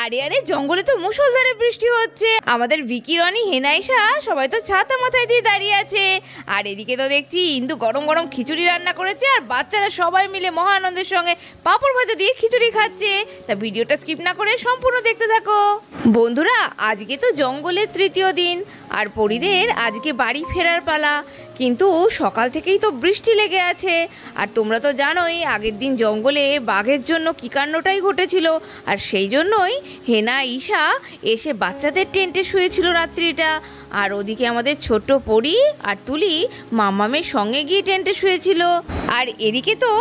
আরে আরে জঙ্গলে তো মুষলধারে বৃষ্টি হচ্ছে। আমাদের ভিকি, রনি, হেনাইসা সবাই তো ছাতা মাথায় দিয়ে দাঁড়িয়ে আছে। আর এদিকে তো দেখছি ইন্দু গরম গরম খিচুড়ি রান্না করেছে, আর বাচ্চারা সবাই মিলে মহা আনন্দের সঙ্গে পাঁপড় ভাজা দিয়ে খিচুড়ি খাচ্ছে। তা ভিডিওটা স্কিপ না করে সম্পূর্ণ দেখতে থাকো। বন্ধুরা, আজকে তো জঙ্গলের তৃতীয় দিন, আর পরিদের আজকে বাড়ি ফেরার পালা। কিন্তু সকাল থেকেই তো বৃষ্টি লেগে আছে। আর তোমরা তো জানোই আগের দিন জঙ্গলে বাঘের জন্য কী কাণ্ডটাই ঘটেছিল। আর সেই জন্যই হেনা, ঈশা এসে বাচ্চাদের টেন্টে শুয়েছিল রাত্রিটা। আর ওদিকে আমাদের ছোট্ট পরি আর তুলি মামামের সঙ্গে গিয়ে টেন্টে শুয়েছিল। আর এদিকে তো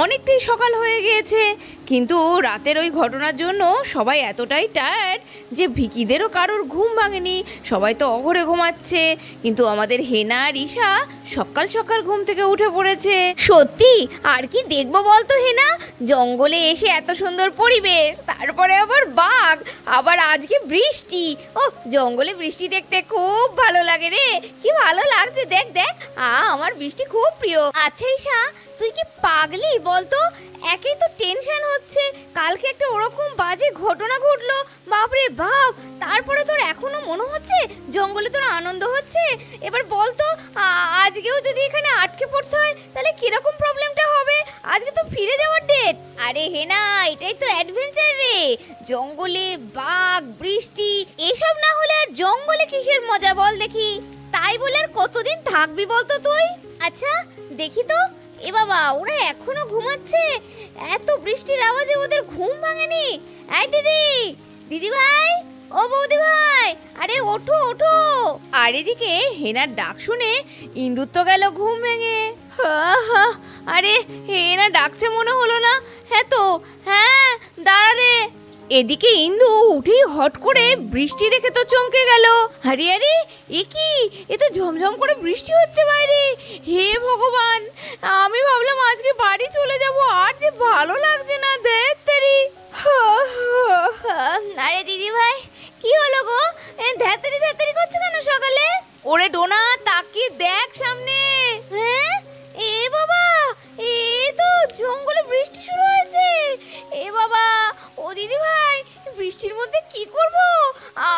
অনেকটাই সকাল হয়ে গিয়েছে, কিন্তু রাতের ওই ঘটনার জন্য সবাই এতটাই টায়ার্ড যে ভিকিদেরও কারোর ঘুম ভাঙেনি। সবাই তো অঘরে ঘুমাচ্ছে, কিন্তু আমাদের হেনা আর ঈশা সকাল সকাল ঘুম থেকে উঠে পড়েছে। সত্যি আর কি দেখবো বলতো হেনা, জঙ্গলে এসে এত সুন্দর পরিবেশ, তারপরে আবার বাঘ, আবার আজকে বৃষ্টি। ও, জঙ্গলে বৃষ্টি দেখতে খুব ভালো লাগে রে, কি ভালো লাগছে। দেখ দেখ, আমার বৃষ্টি খুব প্রিয়। আচ্ছা ঈশা, তুই কি পাগলি বলতো? একেই তো টেনশন হচ্ছে, কালকে একটা ওরকম বাজে ঘটনা ঘটলো, বাপরে বাপ। তারপরে তোর এখনো মনে হচ্ছে জঙ্গলে তোর আনন্দ হচ্ছে। এবার বলতো, আজকেও যদি এখানে আটকে পড়তে হয় তাহলে কিরকম প্রবলেমটা হবে? আজকে তো ফিরে যাওয়ার ডেট। আরে হেনা, এটাই তো অ্যাডভেঞ্চার রে। জঙ্গলে বাঘ, বৃষ্টি এসব না হলে আর জঙ্গলে কিসের মজা বল দেখি। তাই বলে আর কতদিন থাকবি বলতো তুই? আচ্ছা দেখি তো, এ বাবা, ওরা এখনো ঘুমাচ্ছে। এত বৃষ্টির আওয়াজে ওদের ঘুম ভাঙেনি? এই দিদি, দিদি ভাই, ও বৌদি ভাই, আরে ওঠো ওঠো। আর এদিকে হেনার ডাক শুনে ইন্দুর তো গেল ঘুম ভেঙে। আরে হেনা ডাকছে মনে হলো না? হ্যাঁ তো, হ্যাঁ দাঁড়া রে। এদিকে ইন্দু উঠেই হট করে বৃষ্টি দেখে তো চমকে গেল। আরে আরে, এ কি, এ তো ঝমঝম করে বৃষ্টি হচ্ছে বাইরে। হে ভগবান, আমি ভাবলাম আজকে বাড়ি চলে যাব, আর যে ভালো লাগছে না। দেখ তেরি। আরে দিদি ভাই, কি হলো গো? ধ্যাতারি ধ্যাতারি করছো কেন সকালে? ওরে ডোনা, তাকিয়ে দেখ সামনে। হ্যাঁ, এ বাবা, এ তো জঙ্গলে বৃষ্টি শুরু হয়েছে। এ বাবা, ও দিদি ভাই, বৃষ্টির মধ্যে কি করব?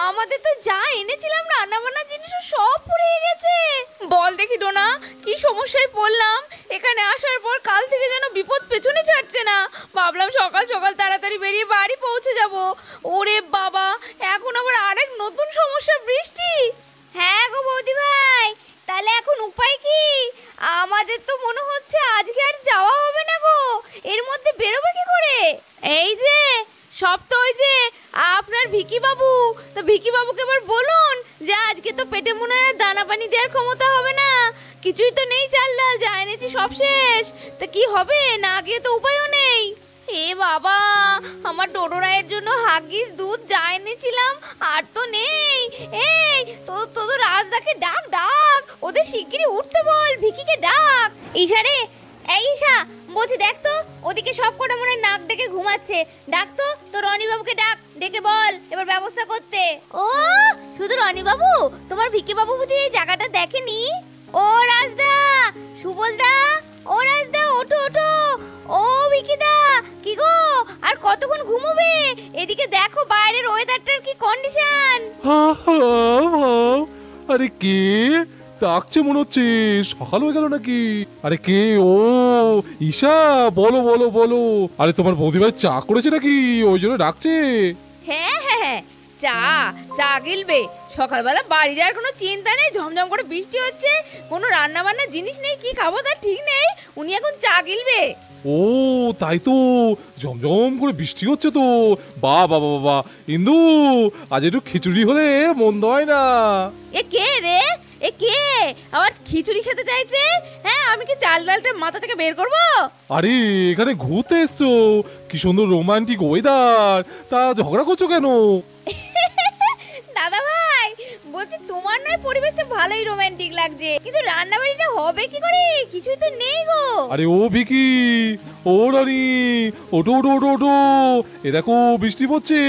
আমাদের তো যা এনেছিলাম রান্না বান্নার জিনিস সব পুড়িয়ে গেছে। বল দেখি ডোনা, কি সমস্যায় পড়লাম? এখানে আসার পর কাল থেকে যেন বিপদ পেছনে ছাড়ছে না। ভাবলাম সকাল সকাল তাড়াতাড়ি বেরিয়ে বাড়ি পৌঁছে যাব। ওরে বাবা, এখন আবার আরেক নতুন সমস্যা, বৃষ্টি। হ্যাঁ গো বৌদি ভাই, তাহলে এখন উপায় কি? আমাদের তো মনে হচ্ছে আজকে আর যাওয়া হবে না গো। এর মধ্যে বেরোবে কি করে? এই যে সব তো ওই যে আপনার ভিকি বাবু, তো ভিকি বাবুকে এবার বলুন যে আজকে তো পেটে মনে হয় দানা পানি দেওয়ার ক্ষমতা হবে না। কিছুই তো নেই, চাল ডাল যা এনেছি সব শেষ। তা কি হবে? না গিয়ে তো উপায়ও নেই। এ বাবা, আমার ডোডোরায়ের জন্য হাগিস দুধ যা এনেছিলাম আর তো নেই। এই তো রাজদাকে ডাক ডাক, ওদের শিগগিরই উঠতে বল, ভিকিকে ডাক। ঈশা রে, এই ঈশা, বলছি দেখ তো, ওদিকে সব কটা মনে নাক ডেকে ঘুমাচ্ছে। ডাক তো, তো রনি বাবুকে ডাক, ডেকে বল এবার ব্যবস্থা করতে। ও, শুধু রনি বাবু, তোমার ভিকি বাবু বুঝি এই জায়গাটা দেখেনি? ও রাজদা, সুবলদা, ও রাজদা, ওঠো ওঠো। ও ভিকিদা, কি গো, আর কতক্ষণ ঘুমোবে? এদিকে দেখো বাইরের ওয়েদারটার কি কন্ডিশন। আরে কে ডাকছে? মনে হচ্ছে সকাল হয়ে গেল নাকি? আরে কে? ও ঈশা, বলো বলো বলো। আরে তোমার বৌদিভাই চা করেছে নাকি, ওই জন্য ডাকছে? হ্যাঁ হ্যাঁ হ্যাঁ, চা চা গিলবে। সকালবেলা বাড়ি যাওয়ার কোনো চিন্তা নেই, ঝমঝম করে বৃষ্টি হচ্ছে, কোনো রান্না বান্নার জিনিস নেই, কি খাবো তার ঠিক নেই, উনি এখন চা গিলবে। ও তাই তো, ঝমঝম করে বৃষ্টি হচ্ছে তো। বা বাবা বাবা, ইন্দু, আজ একটু খিচুড়ি হলে মন্দ হয় না। এ কে রে? এ কে আবার খিচুড়ি খেতে চাইছে? হ্যাঁ, আমি কি চাল ডালটা মাথা থেকে বের করব? আরে এখানে ঘুরতে এসছো, কি সুন্দর রোমান্টিক ওয়েদার, তা ঝগড়া করছো কেন? দাদা ভাই, বলছি তোমার নয় পরিবেশটা ভালোই রোমান্টিক লাগছে, কিন্তু রান্না বাড়িটা হবে কি করে? কিছুই তো নেই গো। আরে ও ভিকি, ও রানী, ওঠো ওঠো ওঠো ওঠো। এ দেখো বৃষ্টি পড়ছে,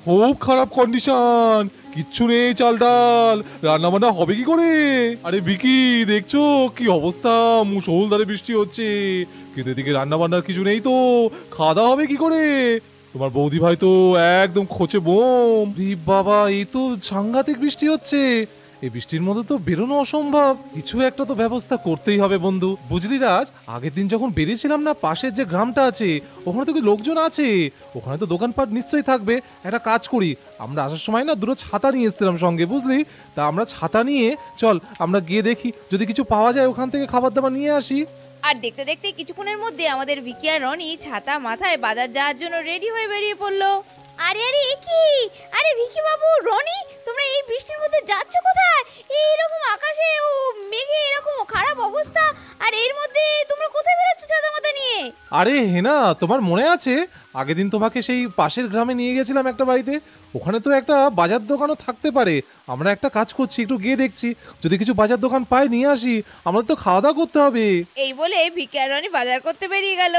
খুব খারাপ কন্ডিশন, কিচ্ছু নেই, চাল ডাল, রান্না বান্না হবে কি করে? আরে ভিকি, দেখছো কি অবস্থা, মুষলধারে বৃষ্টি হচ্ছে, কিন্তু এদিকে রান্না বান্নার কিছু নেই তো, খাওয়া দাওয়া হবে কি করে? তোমার বৌদি ভাই তো একদম খোঁচে বোম। রে বাবা, এই তো সাংঘাতিক বৃষ্টি হচ্ছে। এই বৃষ্টির মধ্যে তো বেরোনো অসম্ভব। কিছু একটা তো ব্যবস্থা করতেই হবে বন্ধু, বুঝলি রাজ? আগের দিন যখন বেরিয়েছিলাম না, পাশের যে গ্রামটা আছে ওখানে তো কি লোকজন আছে, ওখানে তো দোকানপাট নিশ্চয়ই থাকবে। একটা কাজ করি, আমরা আসার সময় না দুটো ছাতা নিয়ে এসেছিলাম সঙ্গে, বুঝলি? তা আমরা ছাতা নিয়ে চল আমরা গিয়ে দেখি, যদি কিছু পাওয়া যায় ওখান থেকে খাবার দাবার নিয়ে আসি। আর দেখতে দেখতে কিছুক্ষণের মধ্যে আমাদের ভিকি আর রনি ছাতা মাথায় বাজার যাওয়ার জন্য রেডি হয়ে বেরিয়ে পড়লো। আরে আরে এ কি? আরে ভিকি বাবু, রনি, তোমরা এই বৃষ্টির মধ্যে যাচ্ছ কোথায়? এইরকম আকাশে ও মেঘে এরকম খারাপ অবস্থা, আর এর মধ্যে তোমরা কোথায় বেরোচ্ছ ছাতা মাথা নিয়ে? আরে হেনা, তোমার মনে আছে আগের দিন তোমাকে সেই পাশের গ্রামে নিয়ে গেছিলাম একটা বাড়িতে? ওখানে তো একটা বাজার দোকানও থাকতে পারে। আমরা একটা কাজ করছি, একটু গিয়ে দেখছি, যদি কিছু বাজার দোকান পাই নিয়ে আসি। আমাদের তো খাওয়া দাওয়া করতে হবে। এই বলে ভিকি আর রনি বাজার করতে বেরিয়ে গেল।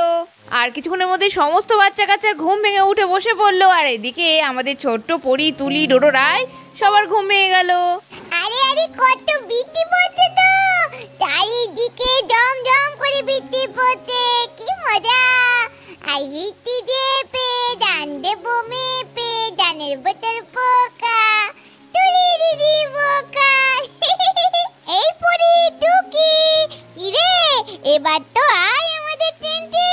আর কিছুক্ষণের মধ্যে সমস্ত বাচ্চা কাচ্চার ঘুম ভেঙে উঠে বসে পড়লো। আর এদিকে আমাদের ছোট্ট পরি, তুলি, ডোডো, রায় সবার ঘুম ভেঙে গেল। আরে আরে কত বৃষ্টি পড়ছে তো, চারিদিকে জমজম করে বৃষ্টি পড়ছে, কি মজা! আই বৃষ্টি যে পে জানবে বমে পে জানের বতর পোকা তুলি দিদি বোকা। এই পরি টুকি, ইরে এবার তো আয় আমাদের টেন্টে,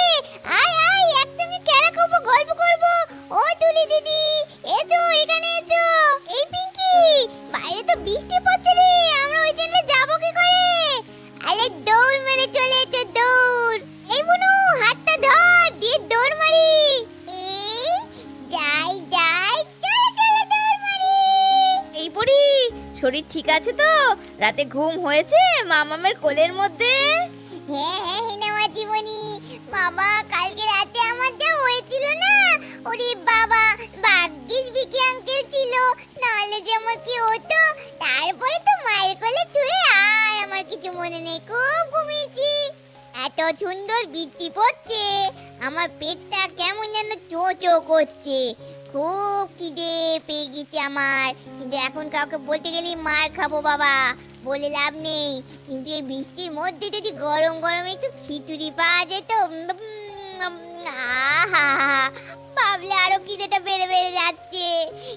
আয় আয় একসঙ্গে খেলা করবো, গল্প করবো। ও তুলি দিদি, এসো এখানে এসো। এই পিঙ্কি, বাইরে তো বৃষ্টি পড়ছে রে, আমরা ওই টেন্টে যাবো কি করে? আরে দৌড় মেরে চলে এসো, দৌড়। এই বুনু, হাতটা ধর, দিয়ে দৌড় মারি। এই যাই যাই, চলে চলে দৌড় মারি। এই পড়ি, শরীর ঠিক আছে তো? রাতে ঘুম হয়েছে মামামের কোলের মধ্যে? হ্যাঁ হ্যাঁ হিনামা জীবনী, বাবা কালকে রাতে আমার যা হয়েছিল না, ওরে বাবা, ভাগ্যিস বিকি আঙ্কেল ছিল, নাহলে যে আমার কি হতো। তারপরে তো মায়ের কোলে ছুঁয়ে আর আমার কিছু মনে নেই, খুব ঘুমিয়েছি। এত সুন্দর বৃষ্টি পড়ছে, আমার পেটটা কেমন যেন চো চো করছে, খুব খিদে পেয়ে গেছে আমার। কিন্তু এখন কাউকে বলতে গেলেই মার খাবো বাবা, বলে লাভ নেই। কিন্তু এই বৃষ্টির মধ্যে যদি গরম গরম একটু খিচুড়ি পাওয়া যেত, আহা, ভাবলে আরো খিদেটা বেড়ে বেড়ে যাচ্ছে।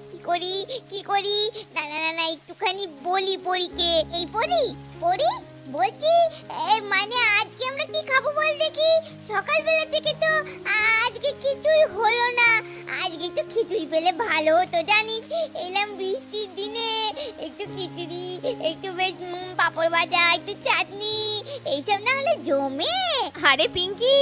কি করি কি করি, না না না না, একটুখানি বলি পরীকে। এই পরি পরি বলছি, মানে আজকে আমরা কি খাবো বল দেখি? সকালবেলা থেকে তো আজকে কিছুই হলো না, আজকে একটু খিচুড়ি পেলে ভালো হতো জানিস। এলাম বৃষ্টির দিনে, একটু খিচুড়ি, একটু বেশ পাঁপড় ভাজা, একটু চাটনি, এইসব না হলে জমে। আরে পিঙ্কি,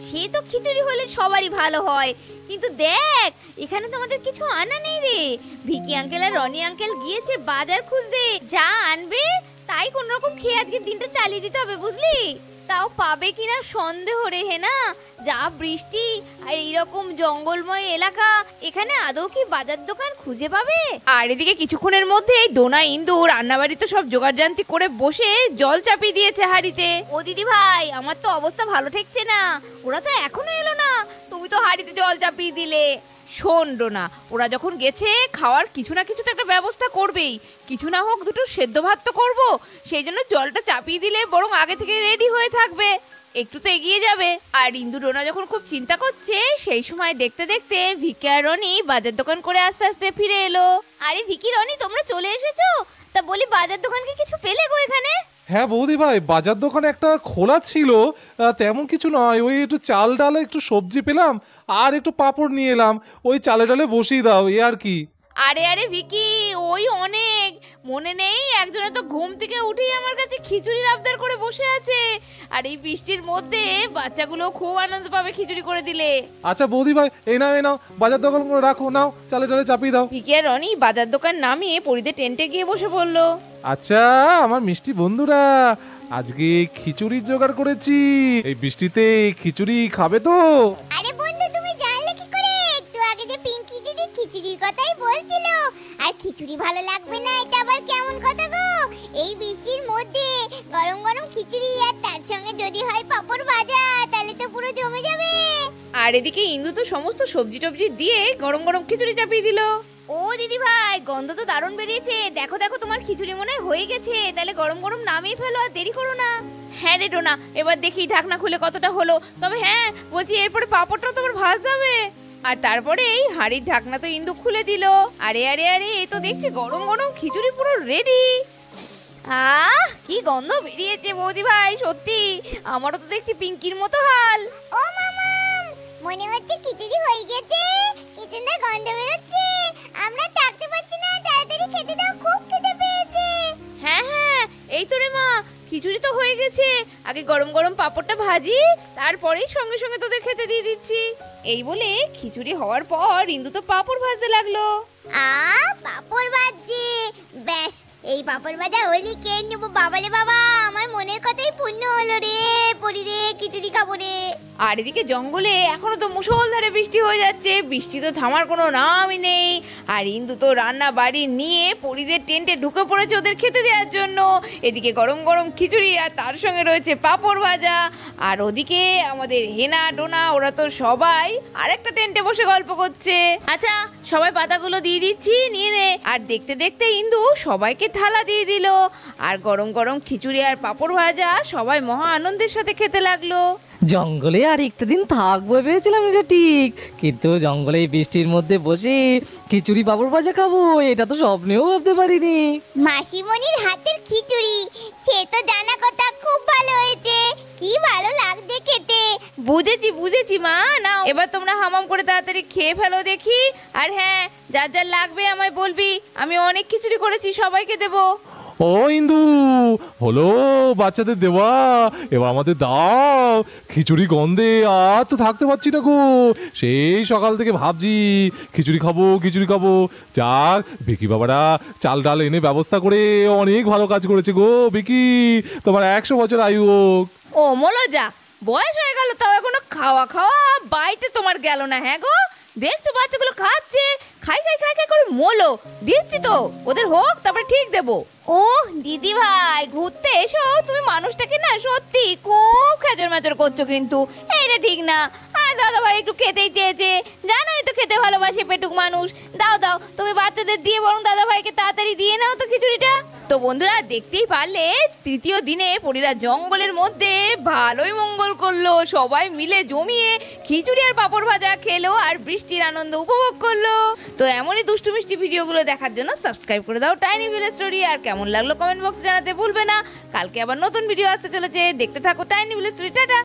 সে তো খিচুড়ি হলে সবারই ভালো হয়, কিন্তু দেখ এখানে তো আমাদের কিছু আনা নেই রে। ভিকি আঙ্কেল আর রনি আঙ্কেল গিয়েছে বাজার খুঁজতে, যা আনবে তাই কোন রকম খেয়ে আজকে দিনটা চালিয়ে দিতে হবে, বুঝলি? তাও পাবে কিনা সন্দেহ রে। হে না, যা বৃষ্টি আর এইরকম জঙ্গলময় এলাকা, এখানে আদৌ কি বাজার দোকান খুঁজে পাবে? আর এদিকে কিছুক্ষণের মধ্যে ডোনা, ইন্দু রান্নাবাড়ি তো সব জোগাড়জান্তি করে বসে জল চাপিয়ে দিয়েছে হাঁড়িতে। ও দিদি ভাই, আমার তো অবস্থা ভালো ঠেকছে না, ওরা তো এখনো এলো না, তুমি তো হাঁড়িতে জল চাপিয়ে দিলে। শোন ডোনা, ওরা যখন গেছে খাওয়ার কিছু না কিছু তো একটা ব্যবস্থা করবেই, কিছু না হোক দুটো সেদ্ধ ভাত তো করবো, সেই জন্য জলটা চাপিয়ে দিলে বরং আগে থেকে রেডি হয়ে থাকবে, একটু তো এগিয়ে যাবে। আর ইন্দু ডোনা যখন খুব চিন্তা করছে, সেই সময় দেখতে দেখতে ভিকি আর রনি বাজার দোকান করে আস্তে আস্তে ফিরে এলো। আরে ভিকি, রনি, তোমরা চলে এসেছো? তা বলি বাজার দোকানকে কিছু পেলে গো এখানে? হ্যাঁ বৌদি ভাই, বাজার দোকান একটা খোলা ছিল, তেমন কিছু নয়, ওই একটু চাল ডাল একটু সবজি পেলাম, আর একটু পাঁপড় নিয়ে এলাম, ওই চালে ডালে বসিয়ে দাও, এ আর কি। আরে আরে ভিকি, ওই অনেক, মনে নেই একজনে তো ঘুম থেকে উঠেই আমার কাছে খিচুড়ির আবদার করে বসে আছে। আর এই বৃষ্টির মধ্যে বাচ্চাগুলো খুব আনন্দ পাবে খিচুড়ি করে দিলে। আচ্ছা বৌদি ভাই, এই নাও বাজার দোকান রাখো, নাও চালে ডালে চাপিয়ে দাও। ভিকি আর রনি বাজার দোকান নামিয়ে পরিতে টেন্টে গিয়ে বসে পড়লো। আচ্ছা আমার মিষ্টি বন্ধুরা, আজকে খিচুড়ির জোগাড় করেছি, এই বৃষ্টিতে খিচুড়ি খাবে তো? আরে বন্ধু, তুমি জানলে কি করে? একটু আগে যে পিঙ্কি দিদি খিচুড়ির কথাই বলছিল, আর খিচুড়ি ভালো লাগবে না এটা আবার কেমন কথা গো? এই বৃষ্টির মধ্যে গরম গরম খিচুড়ি, আর তার সঙ্গে যদি হয় পাঁপড় ভাজা, তাহলে তো পুরো জমে যাবে। আর এদিকে ইন্দু তো সমস্ত সবজি টবজি দিয়ে গরম গরম খিচুড়ি চাপিয়ে দিল। ও দিদি ভাই, গন্ধ তো দারুণ বেরিয়েছে, দেখো দেখো তোমার খিচুড়ি মনে হয় হয়ে গেছে, তাহলে গরম গরম নামিয়ে ফেলো, আর দেরি করো না। হ্যাঁ রে ডোনা, এবার দেখি ঢাকনা খুলে কতটা হলো। তবে হ্যাঁ বলছি, এরপরে পাঁপড়টাও তোমার ভাজতে হবে। আর তারপরে এই হাঁড়ির ঢাকনা তো ইন্দু খুলে দিল। আরে আরে আরে, এই তো দেখছি গরম গরম খিচুড়ি পুরো রেডি। কি গন্ধ বেরিয়েছে বৌদি ভাই, সত্যি আমারও তো দেখছি পিঙ্কির মতো হাল। ও মামাম, মনে হচ্ছে খিচুড়ি হয়ে গেছে, কি সুন্দর গন্ধ বেরোচ্ছে। আমরা থাকতে পারছি না, তাড়াতাড়ি খেতে দাও, খুব খিদে পেয়েছে। হ্যাঁ হ্যাঁ, এই তো রে মা, খিচুড়ি তো হয়ে গেছে। আগে গরম গরম পাঁপড়টা ভাজি, তারপরেই সঙ্গে সঙ্গে তোদের খেতে দিয়ে দিচ্ছি। এই বলে খিচুড়ি হওয়ার পর ইন্দু তো পাঁপড় ভাজতে লাগলো। পাপড় ভাজছে, ব্যাস এই পাপড় ভাজা হলি কে নেবো। বাবারে বাবা, আমার মনের কথাই পূর্ণ হলো রে। পরি রে, খিচুড়ি খাবো রে। আর এদিকে জঙ্গলে এখনো তো মুষলধারে বৃষ্টি হয়ে যাচ্ছে, বৃষ্টি তো থামার কোনো নামই নেই। আর ইন্দু তো রান্না বাড়ি নিয়ে পরিদের টেন্টে ঢুকে পড়েছে ওদের খেতে দেওয়ার জন্য। এদিকে গরম গরম খিচুড়ি আর তার সঙ্গে রয়েছে পাঁপড় ভাজা। আর ওদিকে আমাদের হেনা ডোনা ওরা তো সবাই আরেকটা টেন্টে বসে গল্প করছে। আচ্ছা, সবাই পাতাগুলো দিয়ে দিচ্ছি, নিয়ে নে। আর দেখতে দেখতে ইন্দু সবাইকে থালা দিয়ে দিল। আর গরম গরম খিচুড়ি আর পাঁপড় ভাজা সবাই মহা আনন্দের সাথে খেতে লাগলো। জঙ্গলে আর একটা দিন থাকবো ভেবেছিলাম, এটা ঠিক, কিন্তু জঙ্গলে এই বৃষ্টির মধ্যে বসে খিচুড়ি পাঁপড় ভাজা খাবো, এটা তো স্বপ্নেও ভাবতে পারিনি। মাসিমণির হাতের খিচুড়ি, সে তো জানা কথা, খুব ভালো হয়েছে, কি ভালো লাগছে খেতে। বুঝেছি বুঝেছি মা, নাও এবার তোমরা হামাম করে তাড়াতাড়ি খেয়ে ফেলো দেখি। আর হ্যাঁ, যার যার লাগবে আমায় বলবি, আমি অনেক খিচুড়ি করেছি, সবাইকে দেবো। ও ইন্দু, হলো বাচ্চাদের দেওয়া, এবার আমাদের দাও। খিচুড়ি গন্ধে আর তো থাকতে পারছি না গো, সেই সকাল থেকে ভাবছি খিচুড়ি খাবো খিচুড়ি খাবো। যাক, বিকি বাবারা চাল ডাল এনে ব্যবস্থা করে অনেক ভালো কাজ করেছে গো। বিকি, তোমার 100 বছর আয়ু হোক। ও মলজা, বয়স হয়ে গেল তাও এখনো খাওয়া খাওয়া বাইতে তোমার গেল না? হ্যাঁ গো, দেখছো বাচ্চাগুলো খাচ্ছে, খাই খাই খাই খাই করে মোলো দিচ্ছি তো, ওদের হোক তারপরে ঠিক দেবো। ও দিদি ভাই, ঘুরতে এসো, তুমি মানুষটাকে না সত্যি খুব খেজর মেজর করছো, কিন্তু এইটা ঠিক না। আর দাদা ভাই একটু খেতেই চেয়েছে, জানোই তো খেতে ভালোবাসে পেটুক মানুষ। দাও দাও, তুমি বাচ্চাদের দিয়ে বরং দাদা ভাইকে তাড়াতাড়ি দিয়ে নাও তো খিচুড়িটা। তো বন্ধুরা, দেখতেই পারলে তৃতীয় দিনে পরীরা জঙ্গলের মধ্যে ভালোই মঙ্গল করলো, সবাই মিলে জমিয়ে খিচুড়ি আর পাঁপড় ভাজা খেলো আর বৃষ্টির আনন্দ উপভোগ করলো। তো এমনই দুষ্টু মিষ্টি ভিডিওগুলো দেখার জন্য সাবস্ক্রাইব করে দাও টাইনি ভিলেজ স্টোরি। আর কেমন লাগলো কমেন্ট বক্সে জানাতে ভুলবে না। কালকে আবার নতুন ভিডিও আসতে চলেছে, দেখতে থাকো টাইনি ভিলেজ স্টোরি। টাটা।